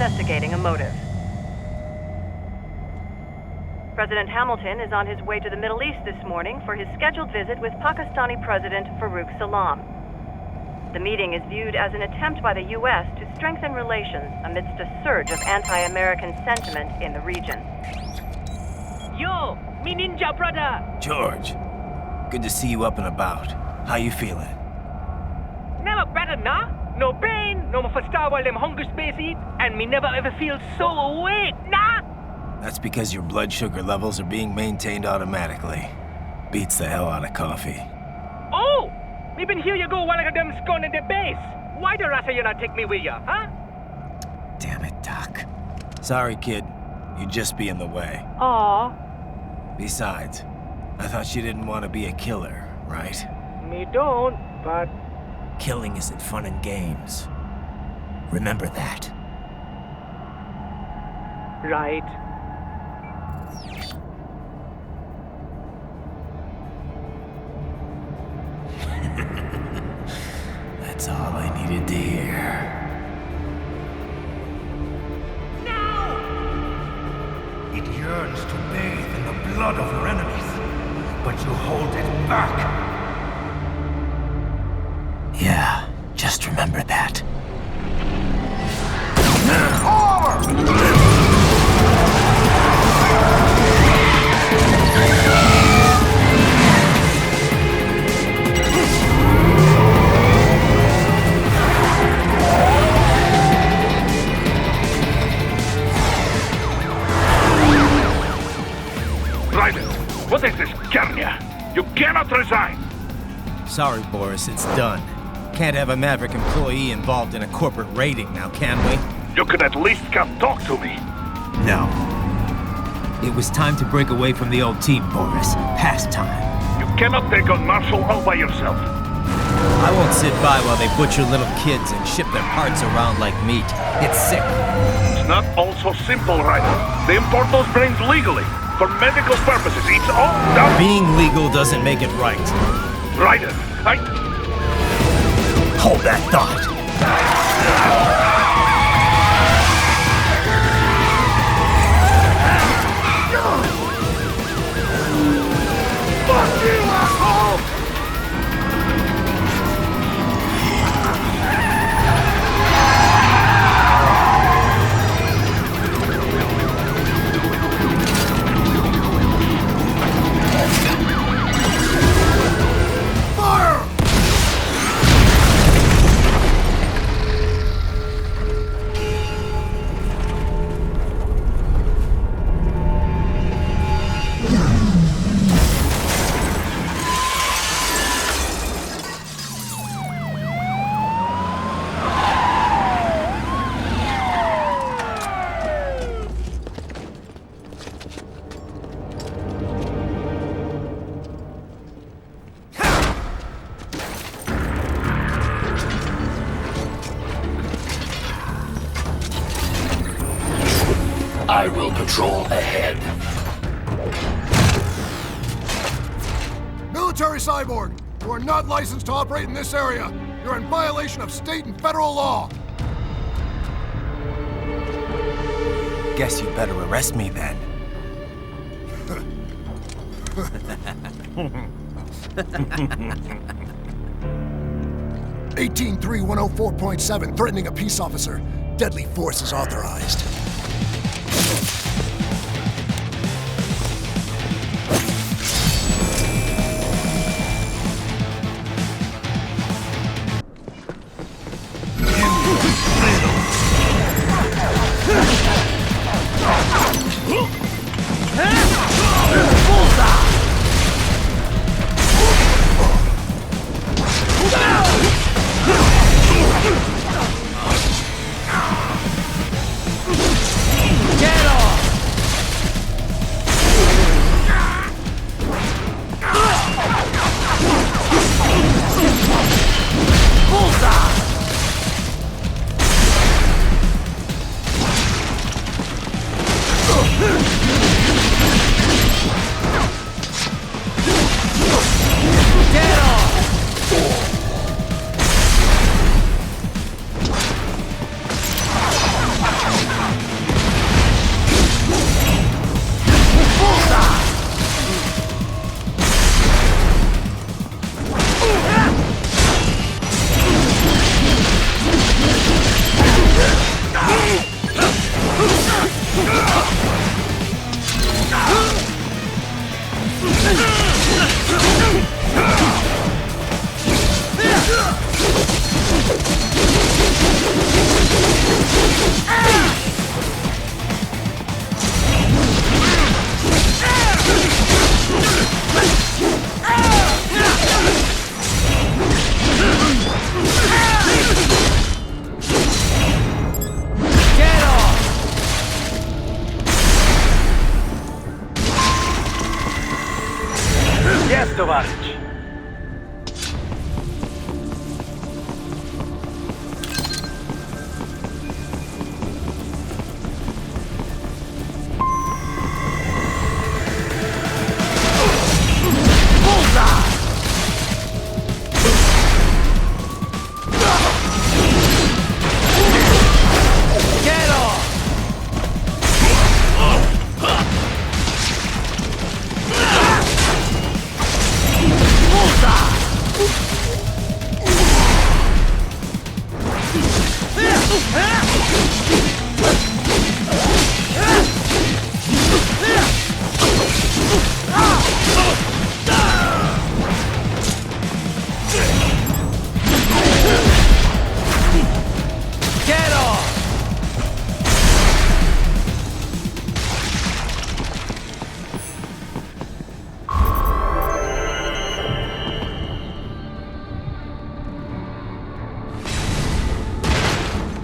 investigating a motive. President Hamilton is on his way to the Middle East this morning for his scheduled visit with Pakistani President Farooq Salam. The meeting is viewed as an attempt by the U.S. to strengthen relations amidst a surge of anti-American sentiment in the region. Yo, me ninja brother! George, good to see you up and about. How you feeling? Never better, nah? No pain, no more for star while them hunger space eat, and me never ever feel so awake, nah? That's because your blood sugar levels are being maintained automatically. Beats the hell out of coffee. Oh! Me been here you go while I got them scone in the base. Why the rasta you not take me with ya, huh? Damn it, Doc. Sorry, kid. You'd just be in the way. Aw. Besides, I thought you didn't want to be a killer, right? Me don't, but... Killing isn't fun and games. Remember that. Right. That's all I needed to hear. No! It yearns to bathe in the blood of your enemies, but you hold it back. Yeah, just remember that. Rайден, what is this Kenya? You cannot resign! Sorry, Boris, it's done. Can't have a Maverick employee involved in a corporate raiding now, can we? You could at least come talk to me. No. It was time to break away from the old team, Boris. Past time. You cannot take on Marshall all by yourself. I won't sit by while they butcher little kids and ship their parts around like meat. It's sick. It's not all so simple, Rайден. They import those brains legally. For medical purposes, it's all done. Being legal doesn't make it right. Rайден, Hold that thought. Fuck you, asshole! I will patrol ahead. Military cyborg! You are not licensed to operate in this area. You're in violation of state and federal law. Guess you better arrest me then. 183-104.7, threatening a peace officer. Deadly force is authorized.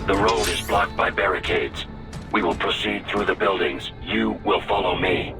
The road is blocked by barricades. We will proceed through the buildings. You will follow me.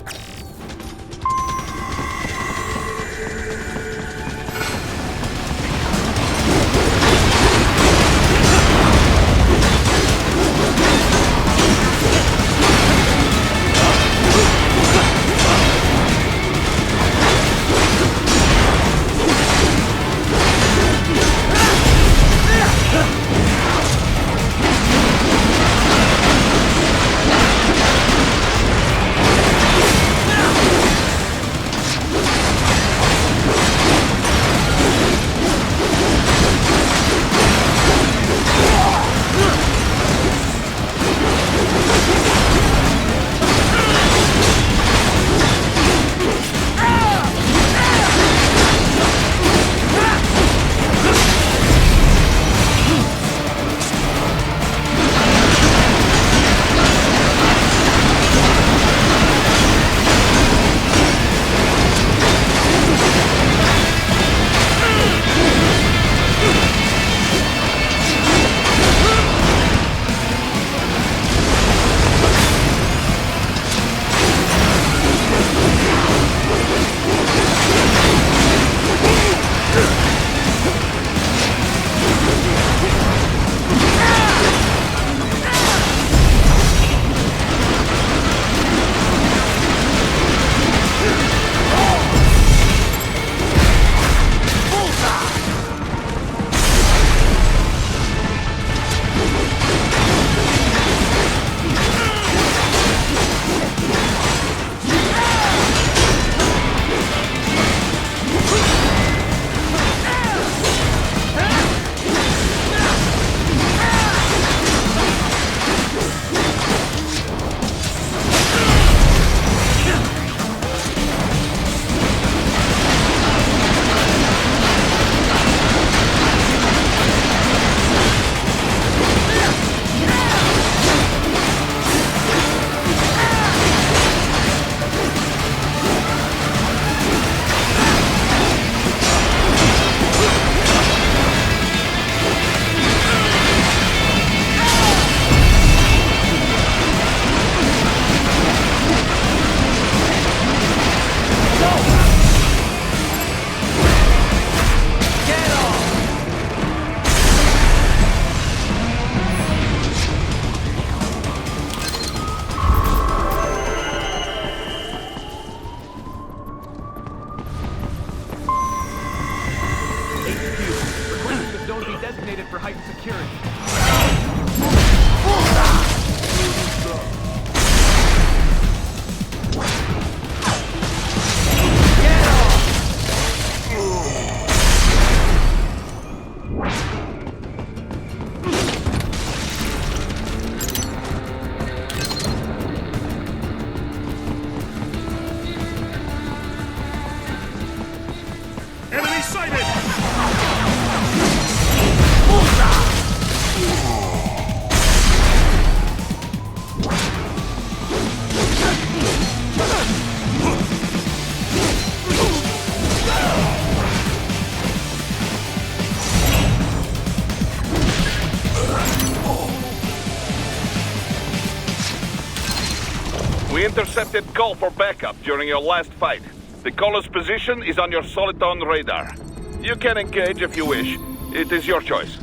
We intercepted call for backup during your last fight. The caller's position is on your Soliton radar. You can engage if you wish. It is your choice.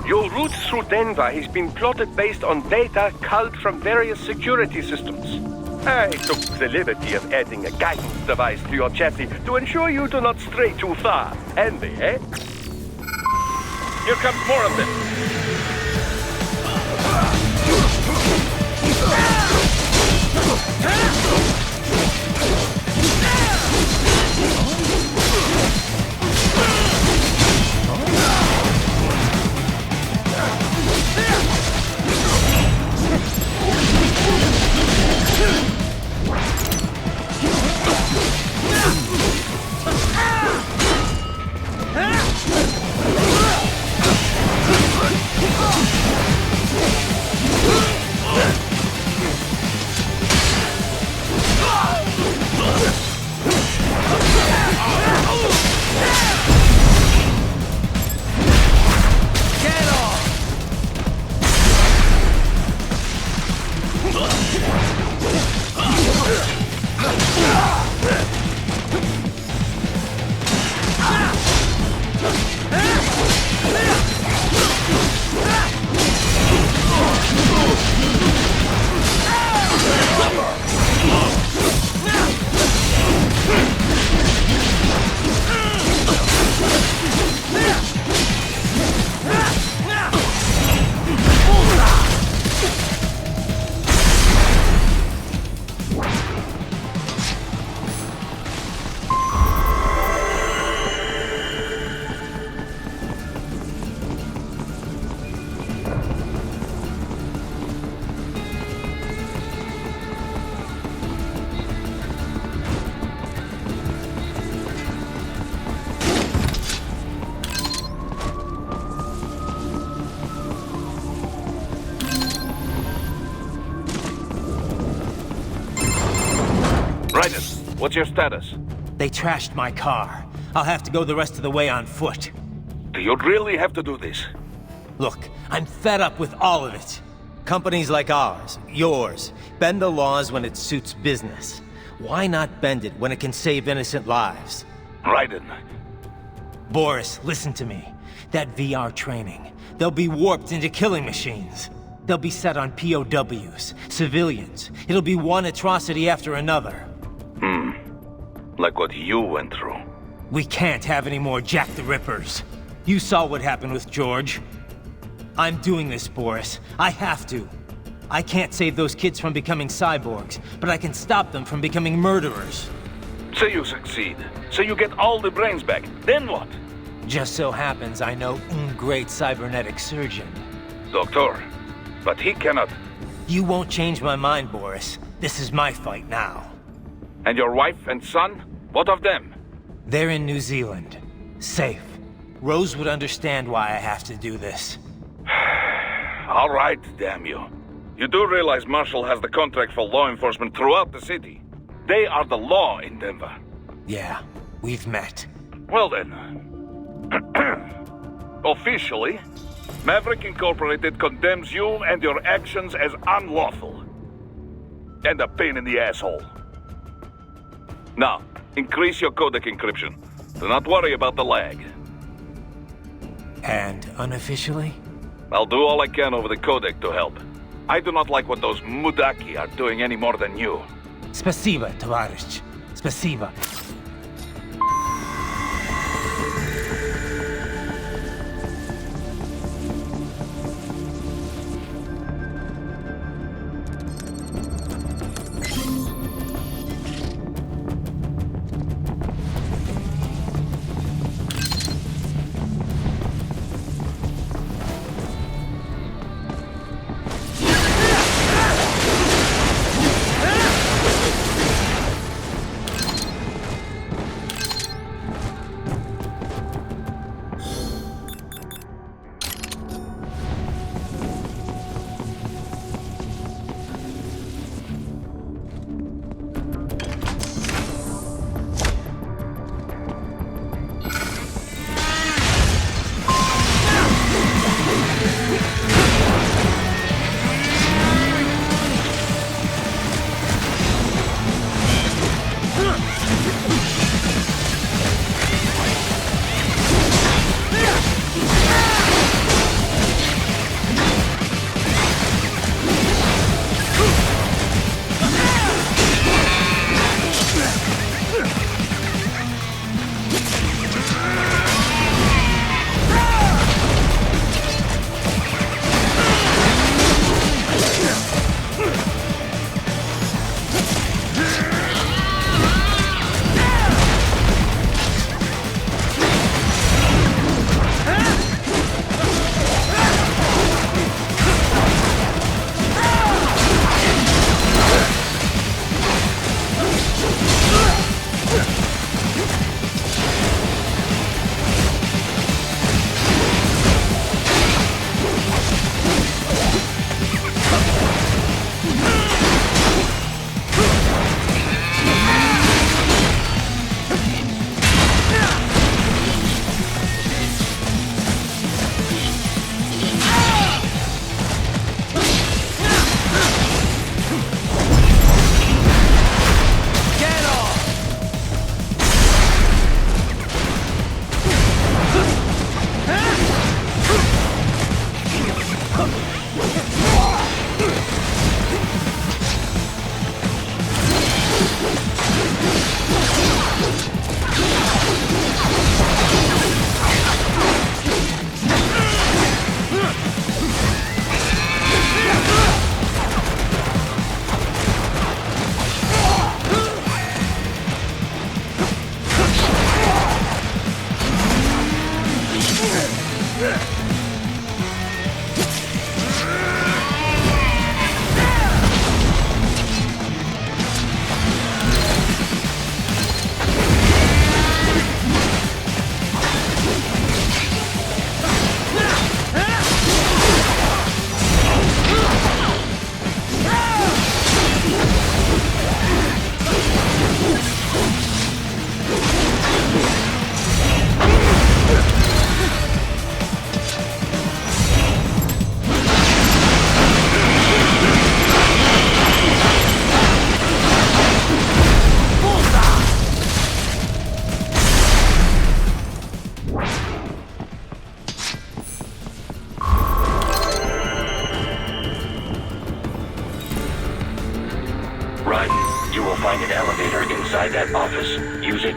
Your route through Denver has been plotted based on data culled from various security systems. I took the liberty of adding a guidance device to your chassis to ensure you do not stray too far. Handy, eh? Here comes more of this. What's your status? They trashed my car. I'll have to go the rest of the way on foot. Do you really have to do this? Look, I'm fed up with all of it. Companies like ours, yours, bend the laws when it suits business. Why not bend it when it can save innocent lives? Rайдена. Boris, listen to me. That VR training, they'll be warped into killing machines. They'll be set on POWs, civilians. It'll be one atrocity after another. Like what you went through. We can't have any more Jack the Rippers. You saw what happened with George. I'm doing this, Boris. I have to. I can't save those kids from becoming cyborgs, but I can stop them from becoming murderers. Say you succeed. Say you get all the brains back. Then what? Just so happens I know a great cybernetic surgeon. Doctor. But he cannot. You won't change my mind, Boris. This is my fight now. And your wife and son? What of them? They're in New Zealand. Safe. Rose would understand why I have to do this. All right, damn you. You do realize Marshall has the contract for law enforcement throughout the city. They are the law in Denver. Yeah, we've met. Well then. Officially, Maverick Incorporated condemns you and your actions as unlawful. And a pain in the asshole. Now, increase your codec encryption. Do not worry about the lag. And unofficially? I'll do all I can over the codec to help. I do not like what those mudaki are doing any more than you. Спасибо, товарищ. Спасибо.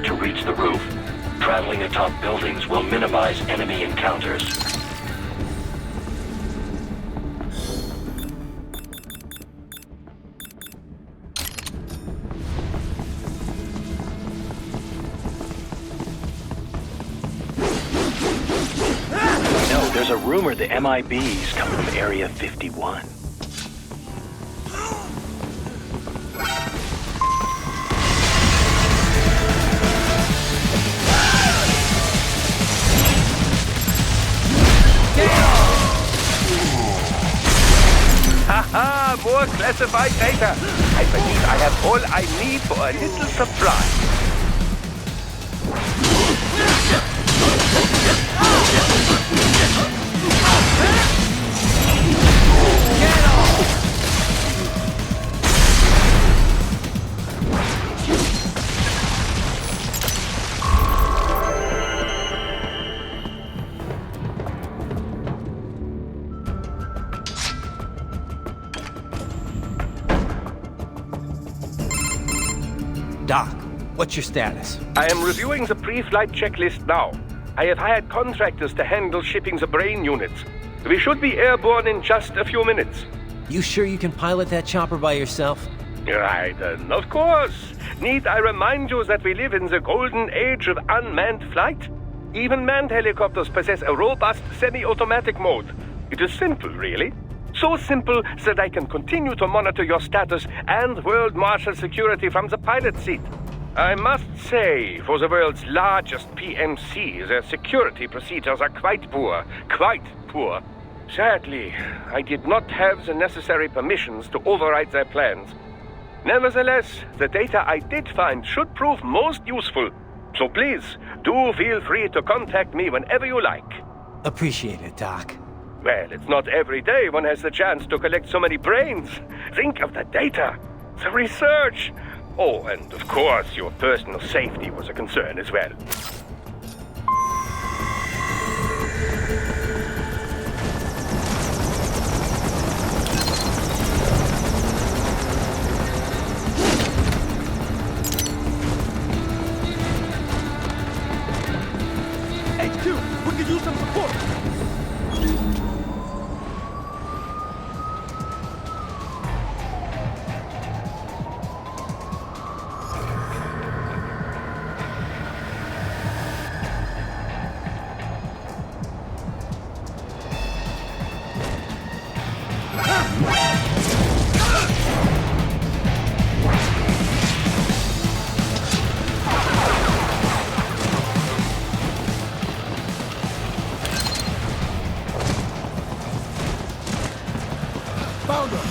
to reach the roof. Traveling atop buildings will minimize enemy encounters. No, there's a rumor the MIBs come from Area 51. Haha, more classified data. I believe I have all I need for a little surprise. Doc, what's your status? I am reviewing the pre-flight checklist now. I have hired contractors to handle shipping the brain units. We should be airborne in just a few minutes. You sure you can pilot that chopper by yourself? Rayden, of course. Need I remind you that we live in the golden age of unmanned flight? Even manned helicopters possess a robust semi-automatic mode. It is simple, really. So simple that I can continue to monitor your status and world marshal security from the pilot seat. I must say, for the world's largest PMC, their security procedures are quite poor. Quite poor. Sadly, I did not have the necessary permissions to override their plans. Nevertheless, the data I did find should prove most useful. So please, do feel free to contact me whenever you like. Appreciate it, Doc. Well, it's not every day one has the chance to collect so many brains. Think of the data, the research. Oh, and of course, your personal safety was a concern as well. HQ, we could use some support. Found her!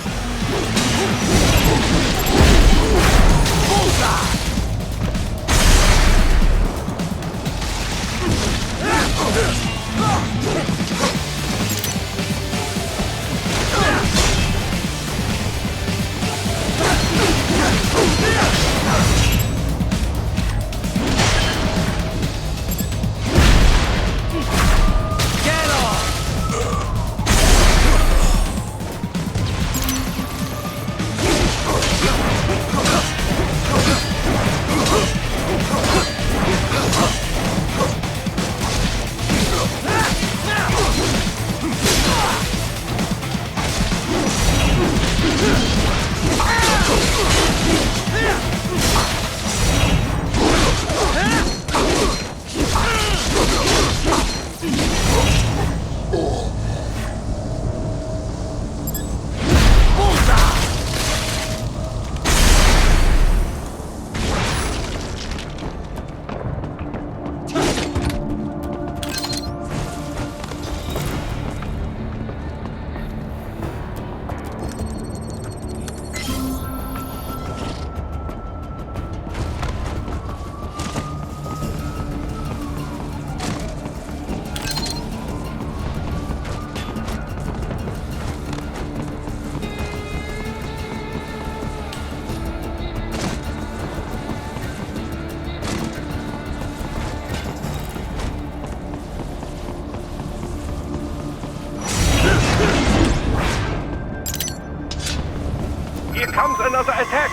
Here comes another attack!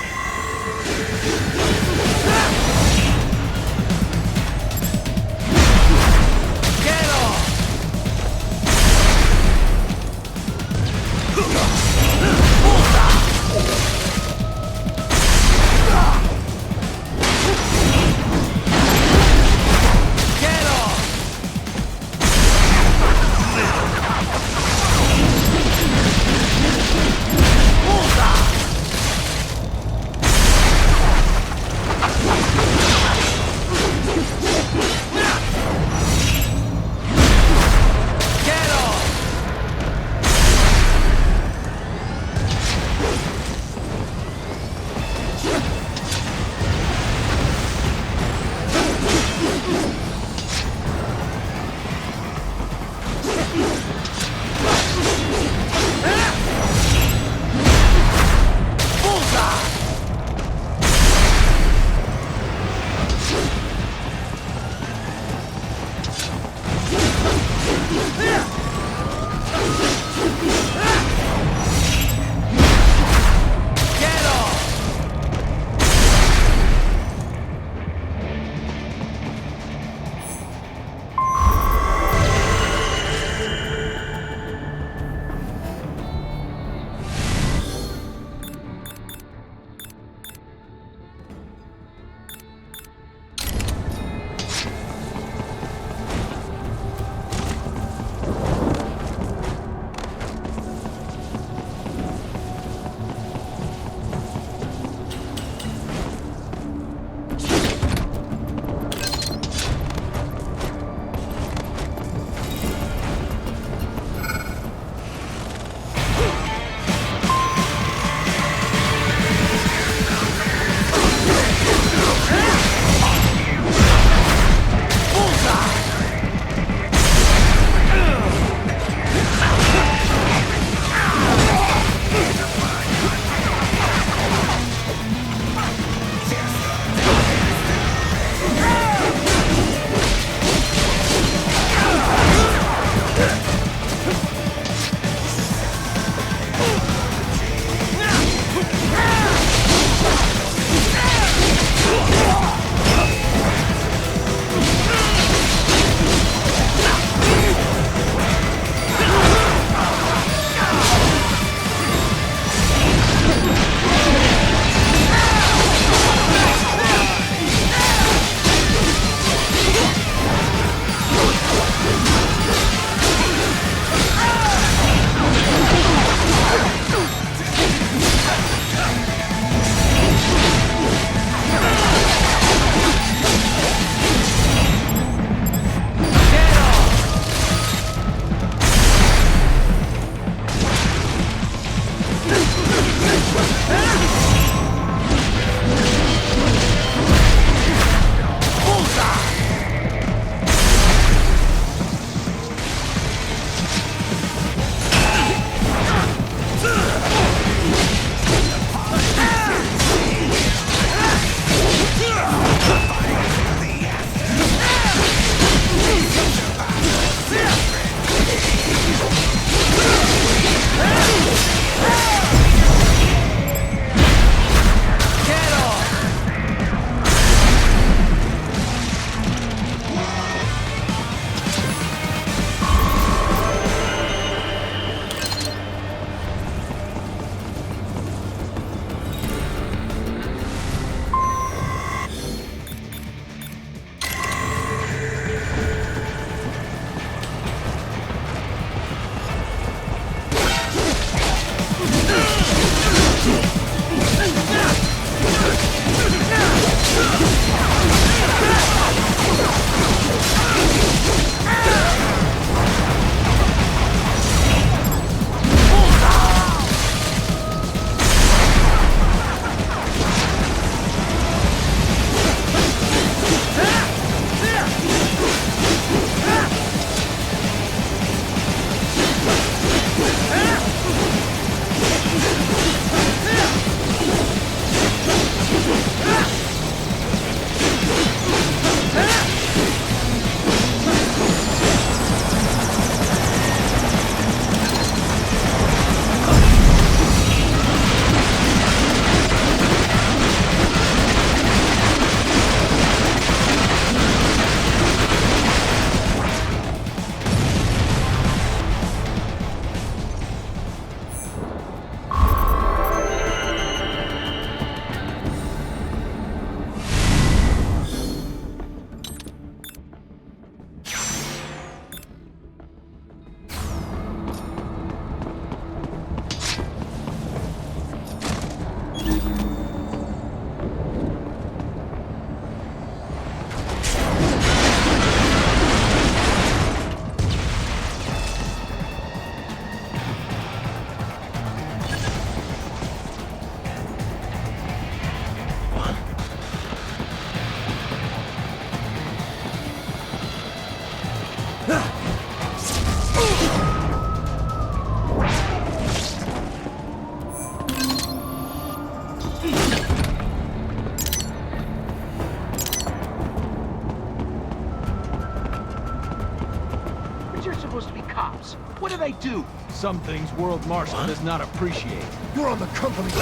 supposed to be cops. What do they do? Some things World Marshal does not appreciate. You're on the company.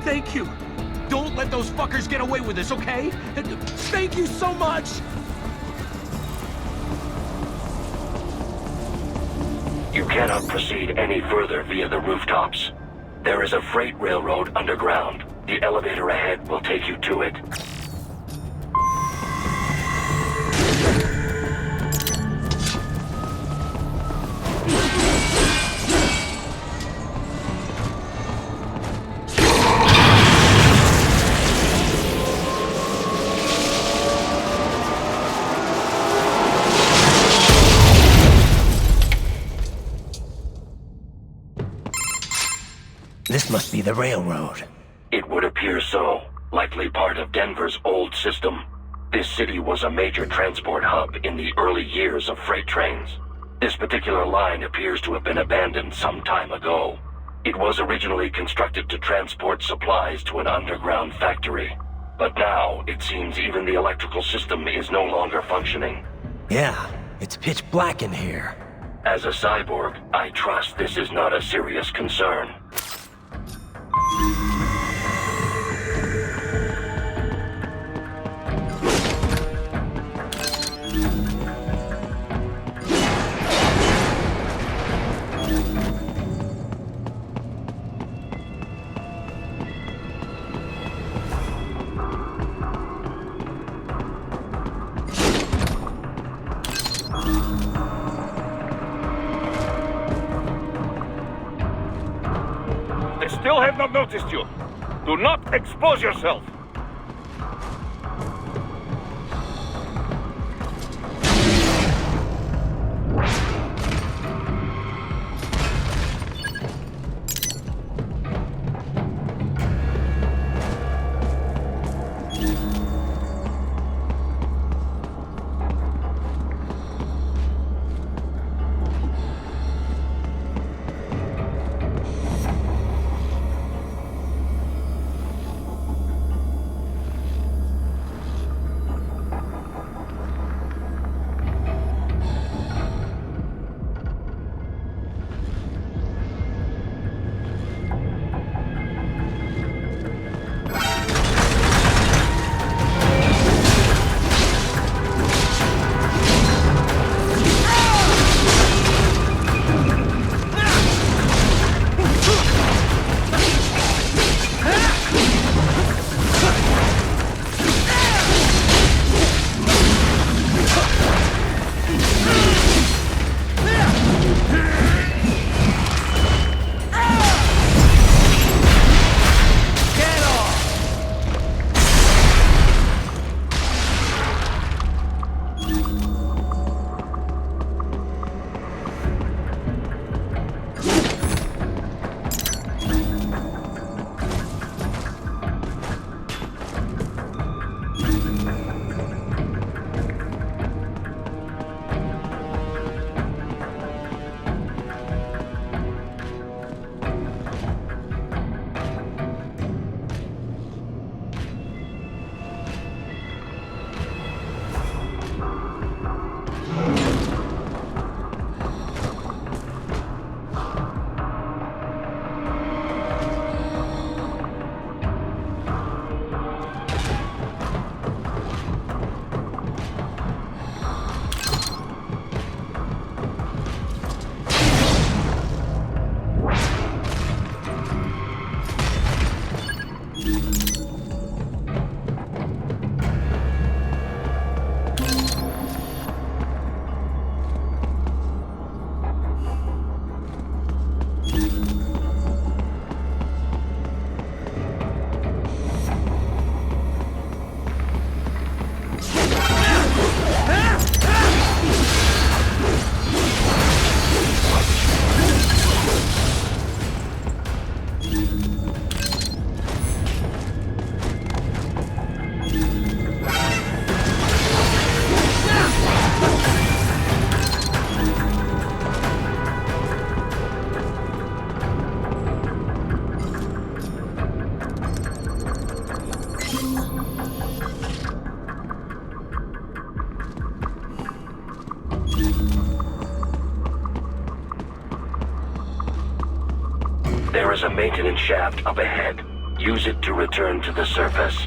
Thank you! Don't let those fuckers get away with this, okay? Thank you so much! You cannot proceed any further via the rooftops. There is a freight railroad underground. The elevator ahead will take you to it. This must be the railroad. It would appear so. Likely part of Denver's old system. This city was a major transport hub in the early years of freight trains. This particular line appears to have been abandoned some time ago. It was originally constructed to transport supplies to an underground factory. But now, it seems even the electrical system is no longer functioning. Yeah, it's pitch black in here. As a cyborg, I trust this is not a serious concern. They still have not noticed you. Do not expose yourself. maintenance shaft up ahead. Use it to return to the surface.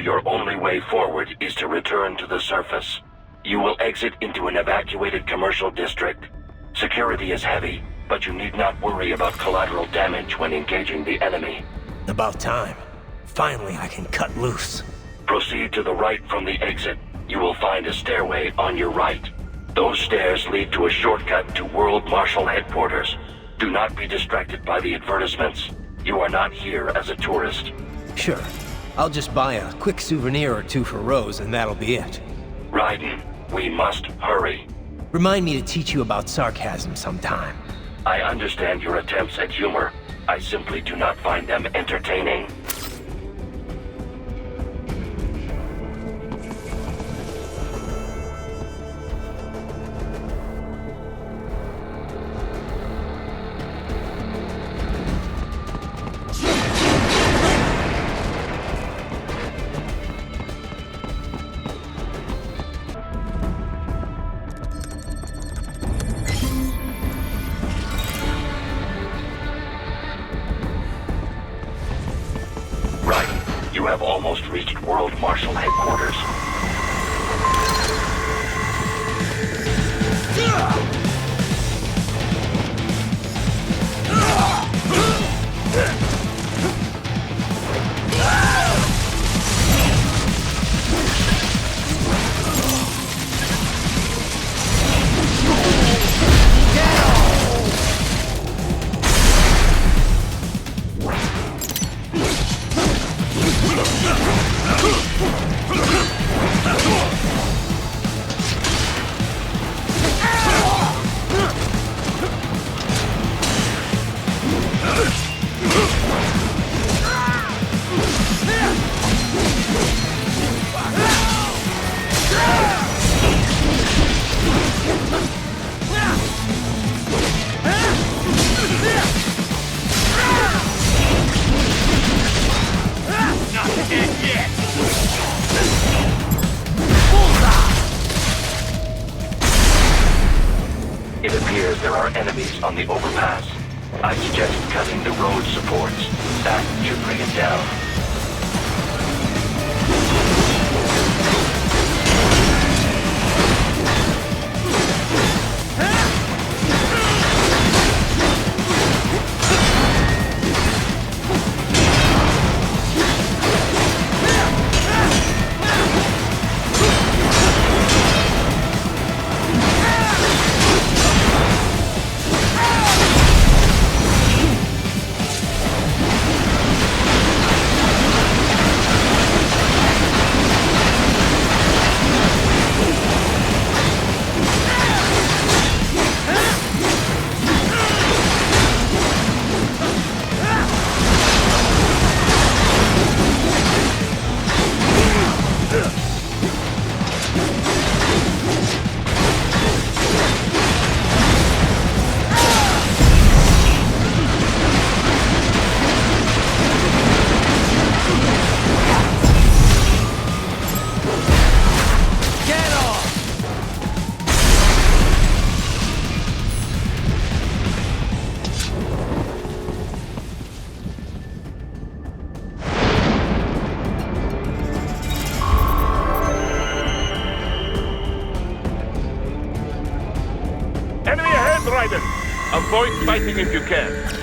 Your only way forward is to return to the surface. You will exit into an evacuated commercial district. Security is heavy, but you need not worry about collateral damage when engaging the enemy. About time. Finally, I can cut loose. Proceed to the right from the exit. You will find a stairway on your right. Those stairs lead to a shortcut to World Marshal Headquarters. Do not be distracted by the advertisements. You are not here as a tourist. Sure. I'll just buy a quick souvenir or two for Rose, and that'll be it. Raiden, we must hurry. Remind me to teach you about sarcasm sometime. I understand your attempts at humor. I simply do not find them entertaining. You have almost reached World Marshal Headquarters. are enemies on the overpass. I suggest cutting the road supports. That should bring it down. Rайден! Avoid fighting if you can.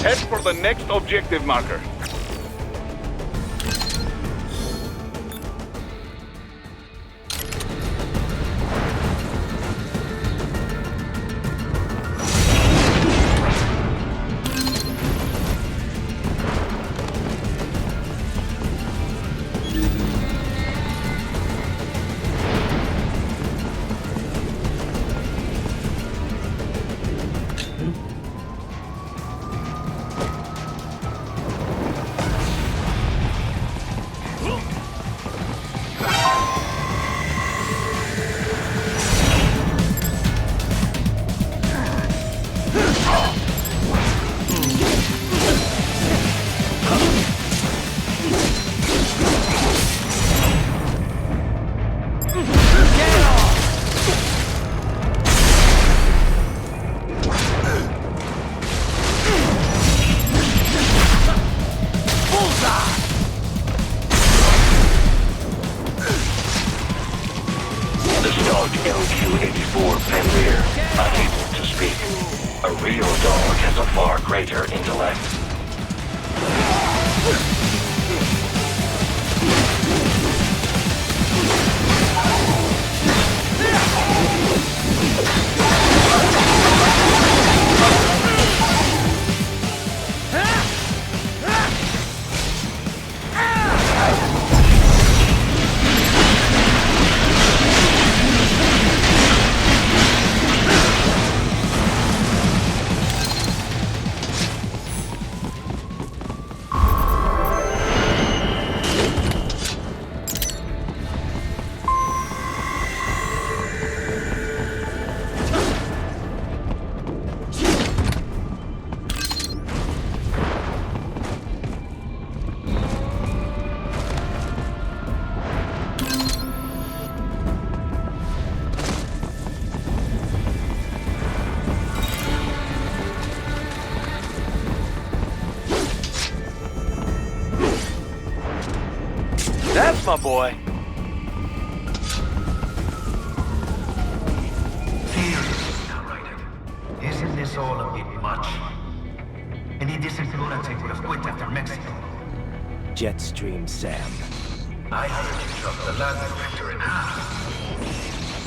Head for the next objective marker. LQ-84 Fenrir, unable to speak. A real dog has a far greater intellect. That's my boy. Seriously now, Raider. Isn't this all a bit much? Any decent lunatic would have quit after Mexico. Jetstream Sam. I heard you drop the land director in half.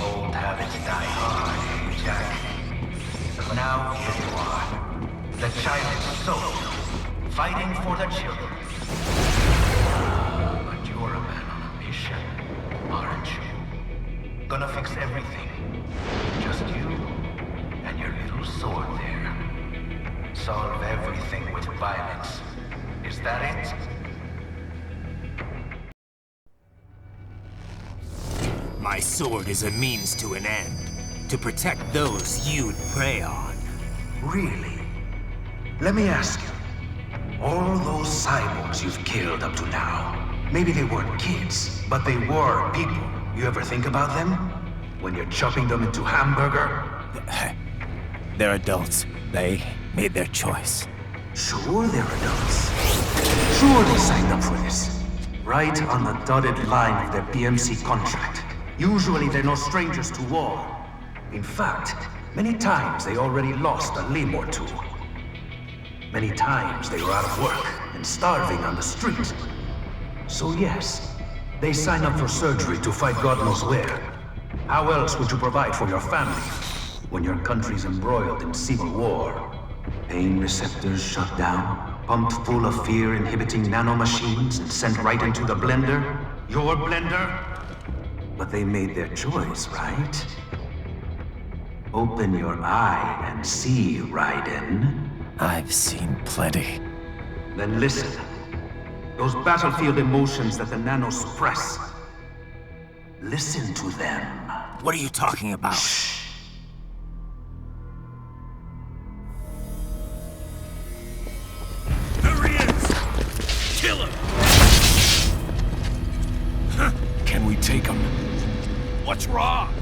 Old habits die hard, Jack. But now, here you are. The child is sold, fighting for the children. But you're a man on a mission, aren't you? Gonna fix everything. Just you and your little sword there. Solve everything with violence. Is that it? My sword is a means to an end. To protect those you'd prey on. Really? Let me ask you. All those cyborgs you've killed up to now, maybe they weren't kids, but they were people. You ever think about them? When you're chopping them into hamburger? They're adults. They made their choice. Sure they're adults. Sure they signed up for this. Right on the dotted line of their BMC contract. Usually they're no strangers to war. In fact, many times they already lost a limb or two. Many times they were out of work and starving on the street. So yes, they sign up for surgery to fight God knows where. How else would you provide for your family when your country's embroiled in civil war? Pain receptors shut down, pumped full of fear-inhibiting nanomachines and sent right into the blender? Your blender? But they made their choice, right? Open your eye and see, Raiden. I've seen plenty. Then listen. Those battlefield emotions that the nanos suppress. Listen to them. What are you talking about? Shh. There he is! Kill him! Can we take him? What's wrong?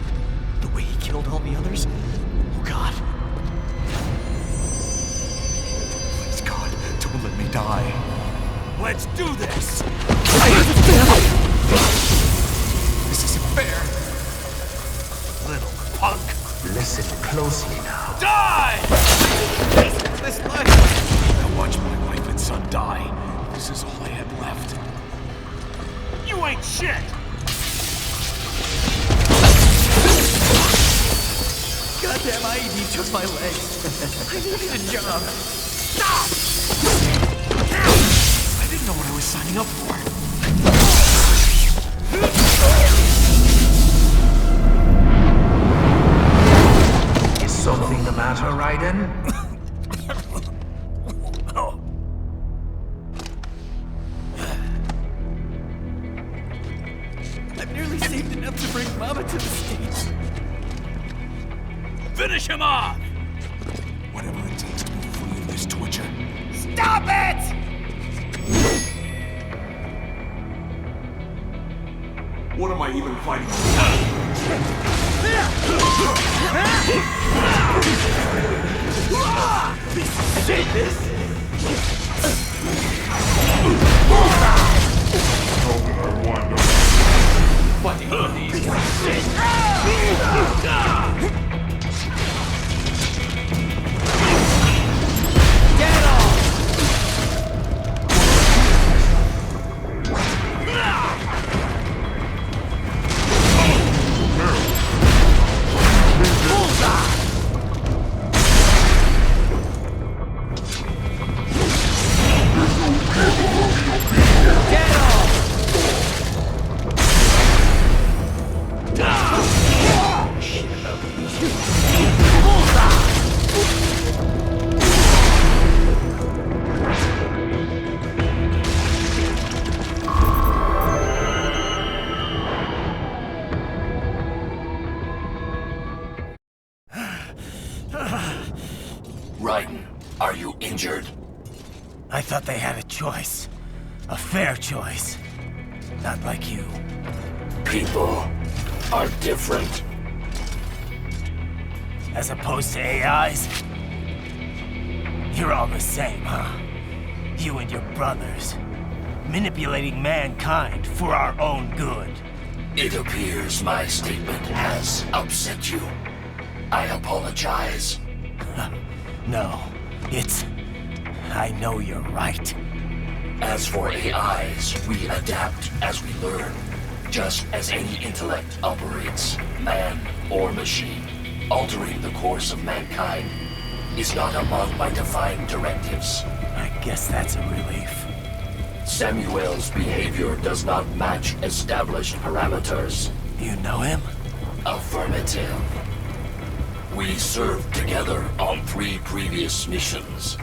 The way he killed all the others? Oh God. Please God, don't let me die. Let's do this! This isn't fair. Little punk. Listen closely now. Die! This life. I watched my wife and son die. This is all I had left. You ain't shit! Goddamn IED took my legs. I needed a job. Stop! I didn't know what I was signing up for. Is something the matter, Raiden? I've nearly saved enough to bring Mama to the States. Finish him off! Whatever it takes to be free of this torture. Stop it! What am I even fighting for? Shit, this! Fighting for these guys. injured. I thought they had a choice. A fair choice. Not like you. People are different. As opposed to AIs? You're all the same, huh? You and your brothers. Manipulating mankind for our own good. It appears my statement has upset you. I apologize. No, it's... I know you're right. As for AIs, we adapt as we learn. Just as any intellect operates, man or machine. Altering the course of mankind is not among my defined directives. I guess that's a relief. Samuel's behavior does not match established parameters. You know him? Affirmative. We served together on 3 previous missions.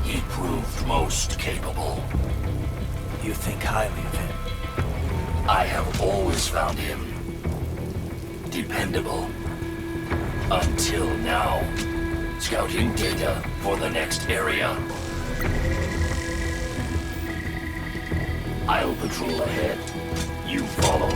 He proved most capable. You think highly of him? I have always found him dependable. Until now. Scouting data for the next area. I'll patrol ahead. You follow.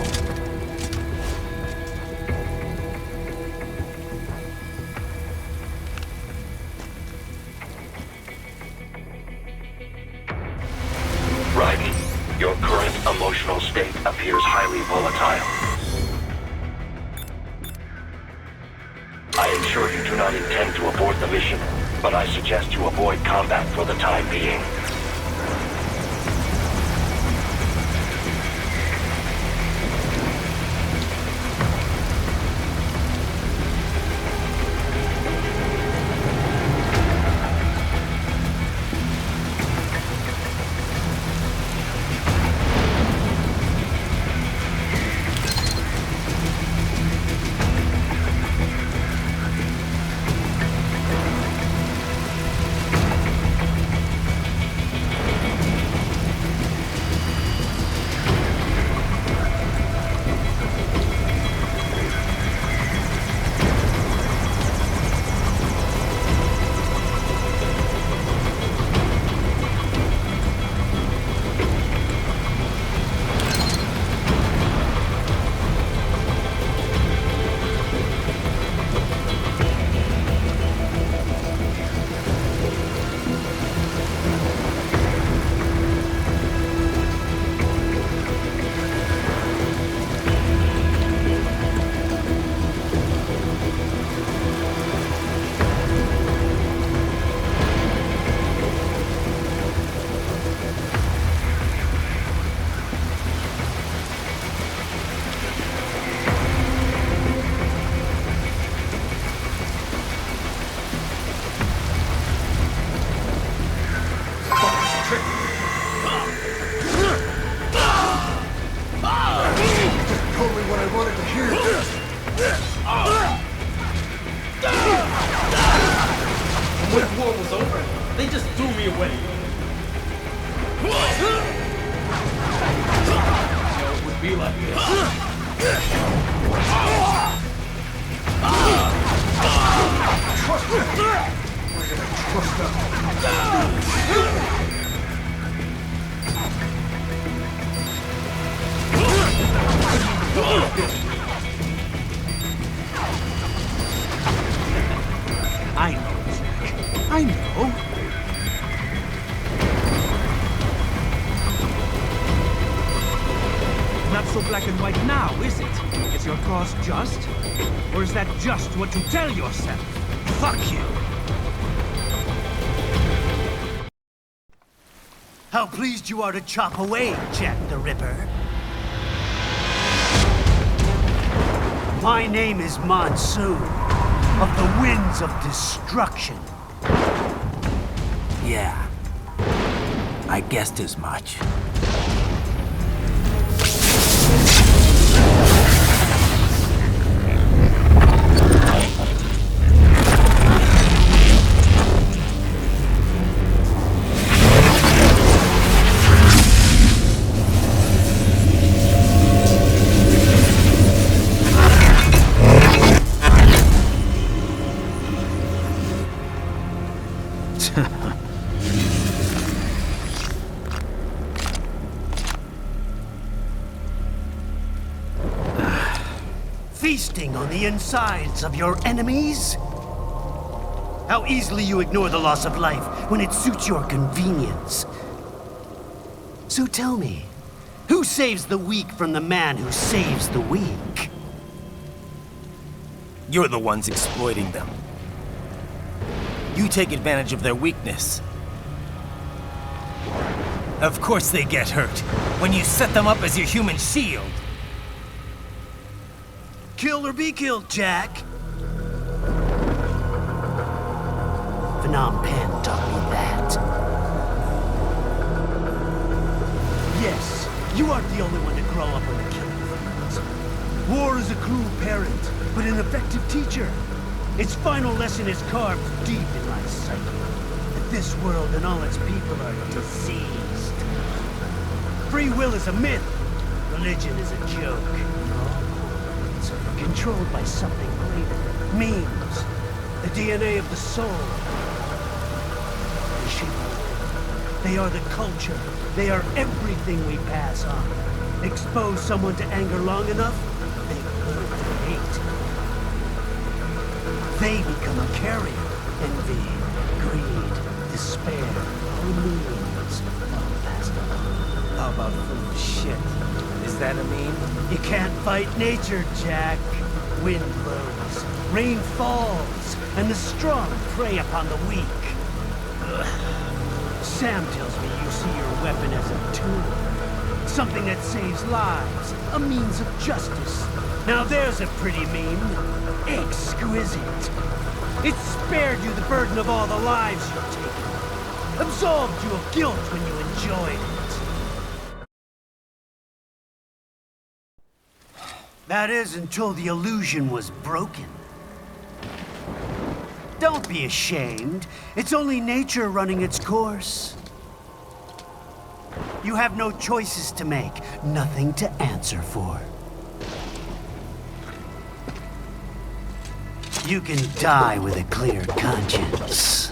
Ryden, your current emotional state appears highly volatile. I am sure you do not intend to abort the mission, but I suggest you avoid combat for the time being. I know, Jack. I know. Not so black and white now, is it? Is your cause just? Or is that just what you tell yourself? Fuck you! How pleased you are to chop away, Jack the Ripper. My name is Monsoon, of the Winds of Destruction. Yeah, I guessed as much. Feasting on the insides of your enemies? How easily you ignore the loss of life when it suits your convenience. So tell me, who saves the weak from the man who saves the weak? You're the ones exploiting them. You take advantage of their weakness. Of course they get hurt when you set them up as your human shield. Kill or be killed, Jack. Phnom Penh taught me that. Yes, you aren't the only one to grow up on the killing fields. War is a cruel parent, but an effective teacher. Its final lesson is carved deep in my psyche. That this world and all its people are diseased. Free will is a myth. Religion is a joke. It's controlled by something greater. Memes. The DNA of the soul. The shape of it. They are the culture. They are everything we pass on. Expose someone to anger long enough, they learn to hate. They become a carrier. Envy, greed, despair, all memes, all passed along. How about food shit? Is that a meme? You can't fight nature, Jack. Wind blows, rain falls, and the strong prey upon the weak. Ugh. Sam tells me you see your weapon as a tool. Something that saves lives, a means of justice. Now there's a pretty meme. Exquisite. It spared you the burden of all the lives you've taken. Absolved you of guilt when you enjoyed it. That is, until the illusion was broken. Don't be ashamed. It's only nature running its course. You have no choices to make, nothing to answer for. You can die with a clear conscience.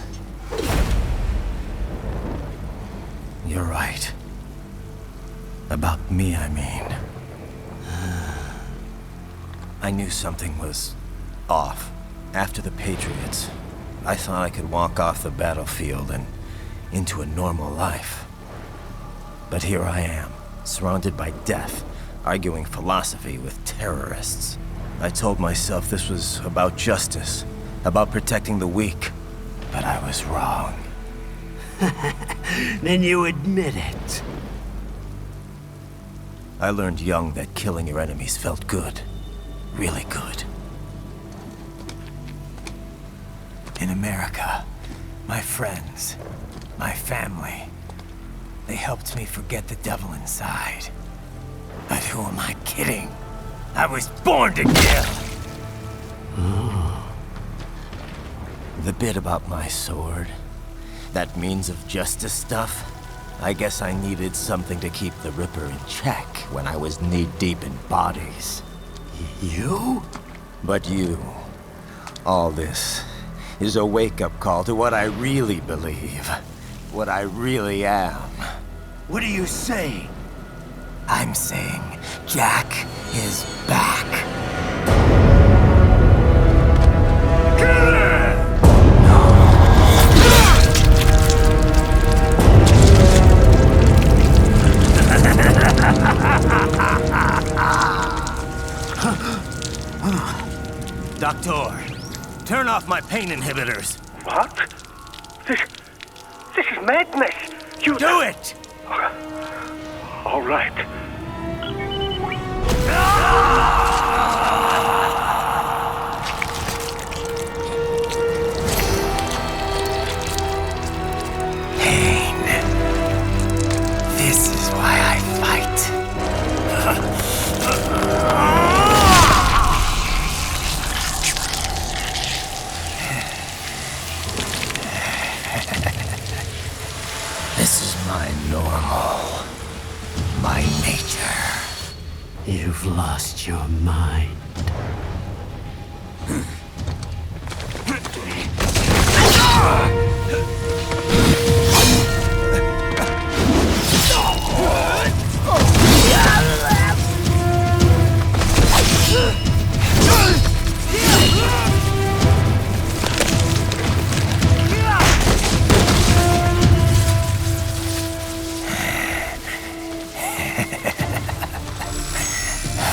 You're right. About me, I mean. I knew something was off. After the Patriots, I thought I could walk off the battlefield and into a normal life. But here I am, surrounded by death, arguing philosophy with terrorists. I told myself this was about justice, about protecting the weak, but I was wrong. Then you admit it. I learned young that killing your enemies felt good. Really good. In America, my friends, my family, they helped me forget the devil inside. But who am I kidding? I was born to kill! The bit about my sword, that means of justice stuff, I guess I needed something to keep the Ripper in check when I was knee-deep in bodies. You? But you, all this, is a wake-up call to what I really believe. What I really am. What do you say? I'm saying Jack is back. Doctor, turn off my pain inhibitors. What? This is madness. You do it! All right. Pain. This is why I fight. This is my normal. My nature. You've lost your mind.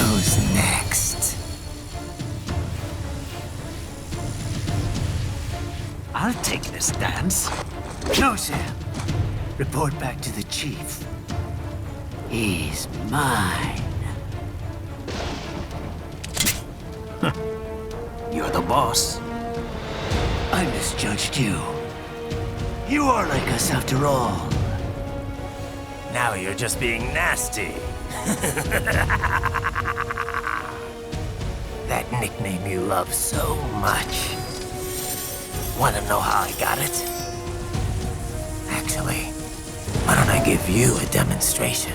Who's next? I'll take this dance. No, Sam. Report back to the chief. He's mine. You're the boss. I misjudged you. You are like us after all. Now you're just being nasty. That nickname you love so much. Want to know how I got it? Actually, why don't I give you a demonstration?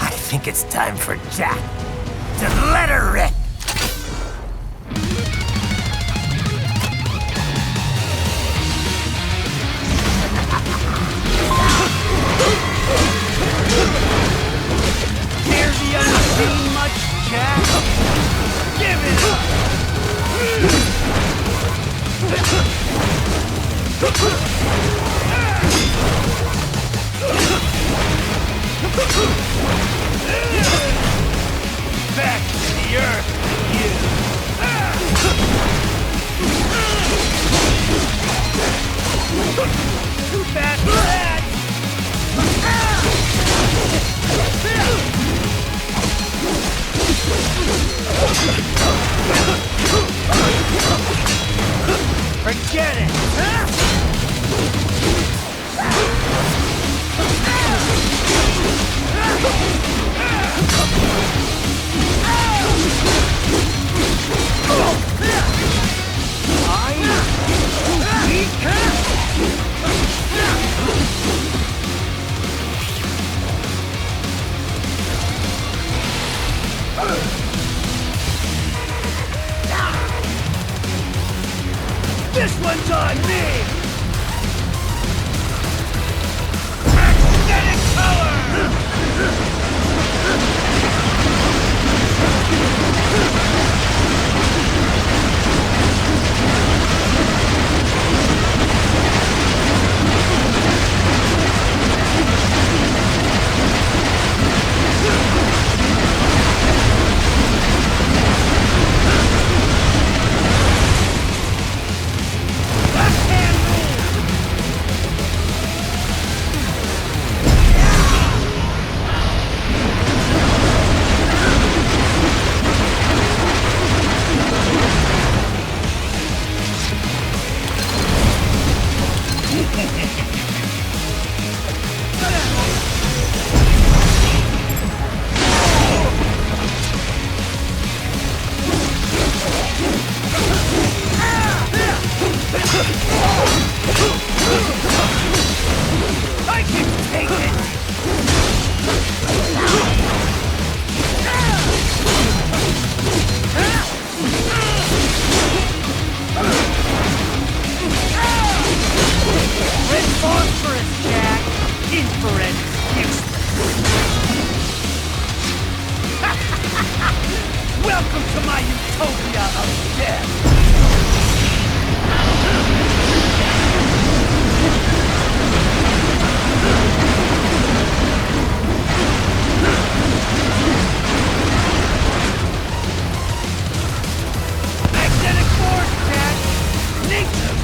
I think it's time for Jack to let her rip. Hear the unseen much, Jack? Give it up! Back to the earth, you! Too bad for that! Forget it! This one's on me! Magnetic power! I can take it! Red phosphorus, Jack! Infrared useless! Welcome to my utopia of death! Magnetic force, Jack! Nature!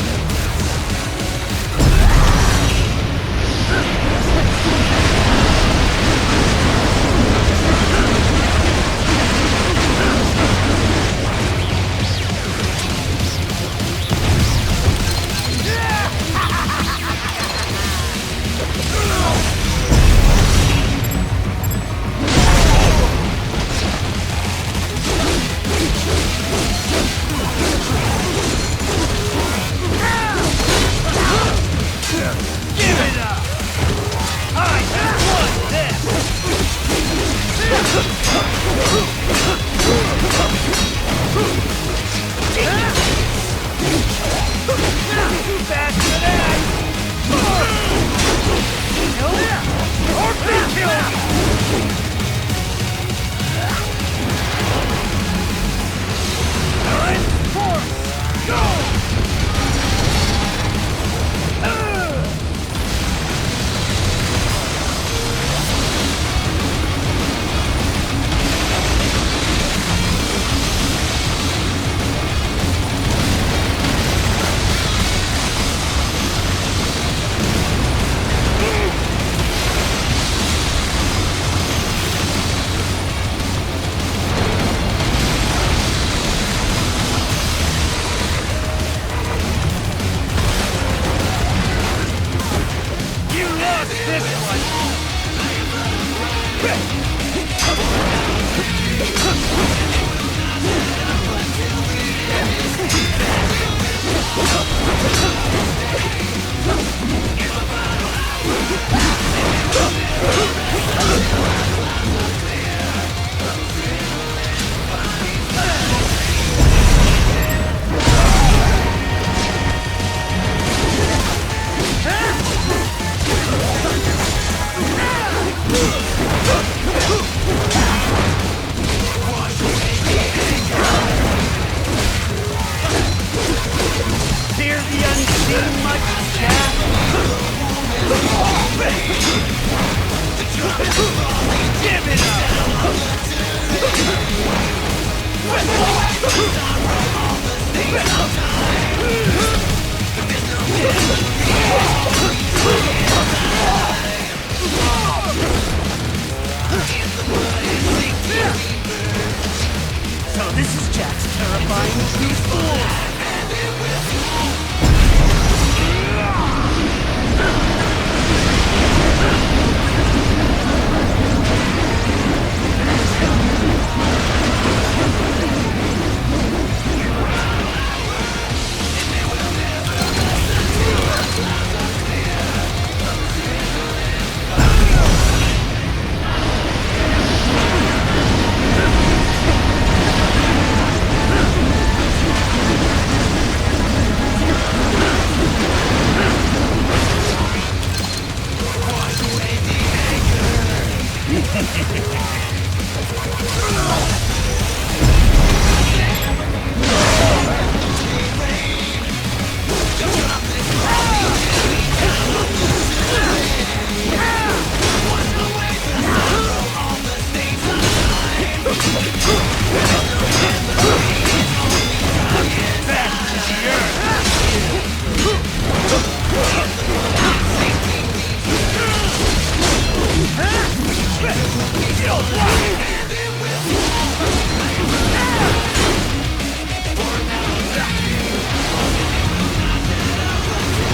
So this is Jack's terrifying true form.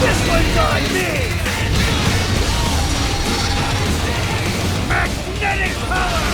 This one's on me! Magnetic power!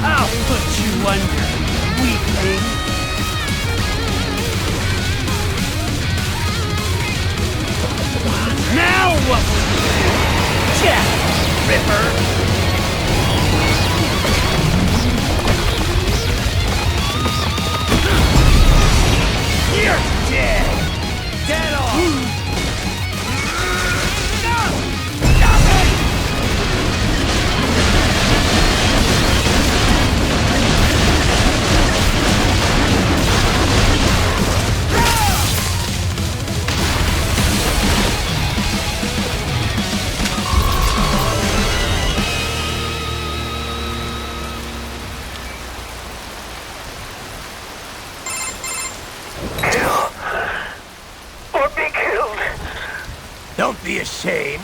I'll put you under, weakling. Now what will you do, Jack Ripper? You're dead! Dead on! Don't be ashamed.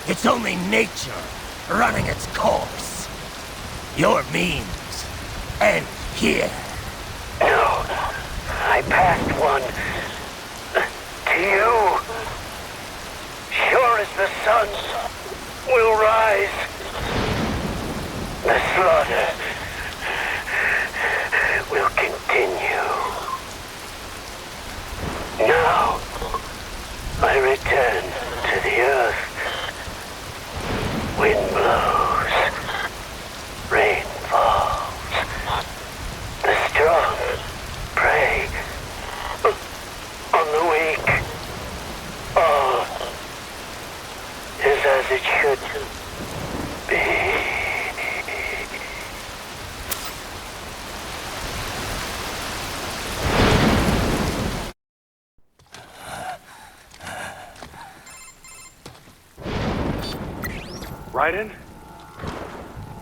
It's only nature running its course. Your means end here. No, I passed one. To you. Sure as the sun will rise. The slaughter will continue. Now, I return to the earth. Wind blows. Rain falls. The strong prey on the weak. All is as it should be. Raiden?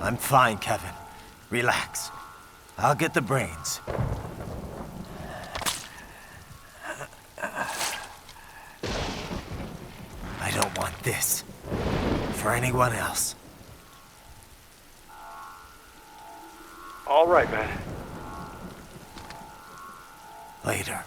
I'm fine, Kevin. Relax. I'll get the brains. I don't want this for anyone else. All right, man. Later.